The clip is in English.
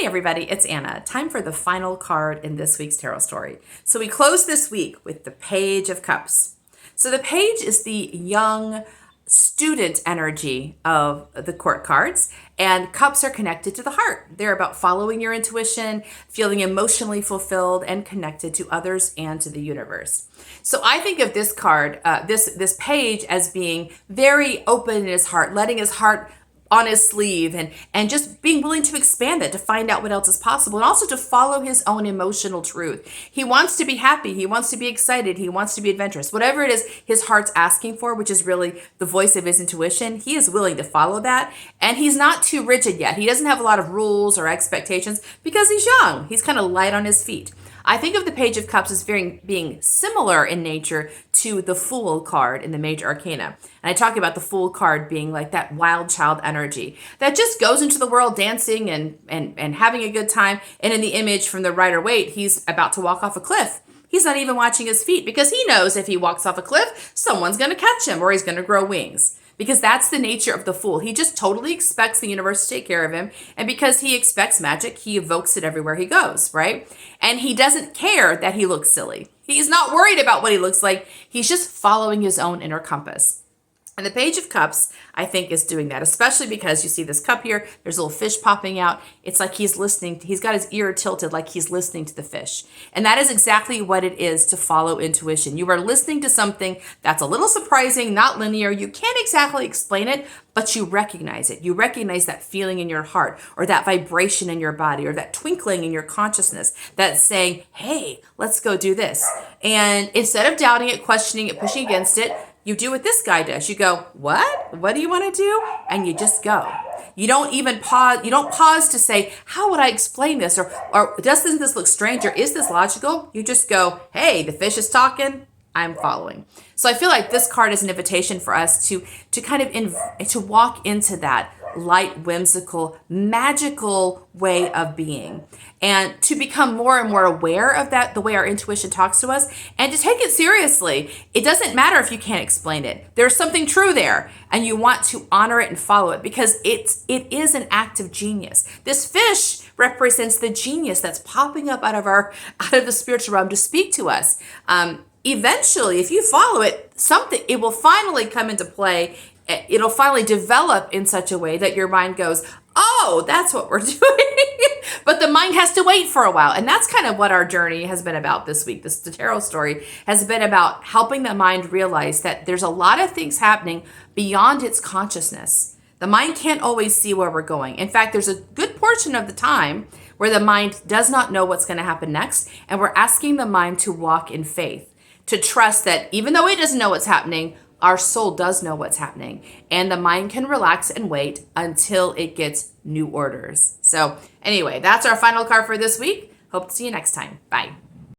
Hey everybody, it's Anna. Time for the final card in this week's tarot story. So we close this week with the Page of Cups. So the Page is the young student energy of the court cards, and cups are connected to the heart. They're about following your intuition, feeling emotionally fulfilled and connected to others and to the universe. So I think of this card, this page, as being very open in his heart, letting his heart on his sleeve and just being willing to expand it, to find out what else is possible, and also to follow his own emotional truth. He wants to be happy. He wants to be excited. He wants to be adventurous. Whatever it is his heart's asking for, which is really the voice of his intuition, he is willing to follow that. And he's not too rigid yet. He doesn't have a lot of rules or expectations because he's young. He's kind of light on his feet. I think of the Page of Cups as being similar in nature to the Fool card in the Major Arcana. And I talk about the Fool card being like that wild child energy that just goes into the world dancing and having a good time. And in the image from the Rider-Waite, he's about to walk off a cliff. He's not even watching his feet because he knows if he walks off a cliff, someone's going to catch him or he's going to grow wings. Because that's the nature of the Fool. He just totally expects the universe to take care of him. And because he expects magic, he evokes it everywhere he goes, right? And he doesn't care that he looks silly. He's not worried about what he looks like. He's just following his own inner compass. And the Page of Cups, I think, is doing that, especially because you see this cup here. There's a little fish popping out. It's like he's listening. He's got his ear tilted like he's listening to the fish. And that is exactly what it is to follow intuition. You are listening to something that's a little surprising, not linear. You can't exactly explain it, but you recognize it. You recognize that feeling in your heart or that vibration in your body or that twinkling in your consciousness that's saying, hey, let's go do this. And instead of doubting it, questioning it, pushing against it, you do what this guy does. You go, what? What do you want to do? And you just go. You don't even pause. You don't pause to say, how would I explain this? Or doesn't this look strange? Or is this logical? You just go, hey, the fish is talking. I'm following. So I feel like this card is an invitation for us to kind of to walk into that light, whimsical, magical way of being, and to become more and more aware of that, the way our intuition talks to us, and to take it seriously. It doesn't matter if you can't explain it. There's something true there, and you want to honor it and follow it because it is an act of genius. This fish represents the genius that's popping up out of the spiritual realm to speak to us. Eventually, if you follow it, it will finally come into play. It'll finally develop in such a way that your mind goes, oh, that's what we're doing. But the mind has to wait for a while. And that's kind of what our journey has been about this week. The tarot story has been about helping the mind realize that there's a lot of things happening beyond its consciousness. The mind can't always see where we're going. In fact, there's a good portion of the time where the mind does not know what's going to happen next. And we're asking the mind to walk in faith, to trust that even though it doesn't know what's happening, our soul does know what's happening, and the mind can relax and wait until it gets new orders. So anyway, that's our final card for this week. Hope to see you next time. Bye.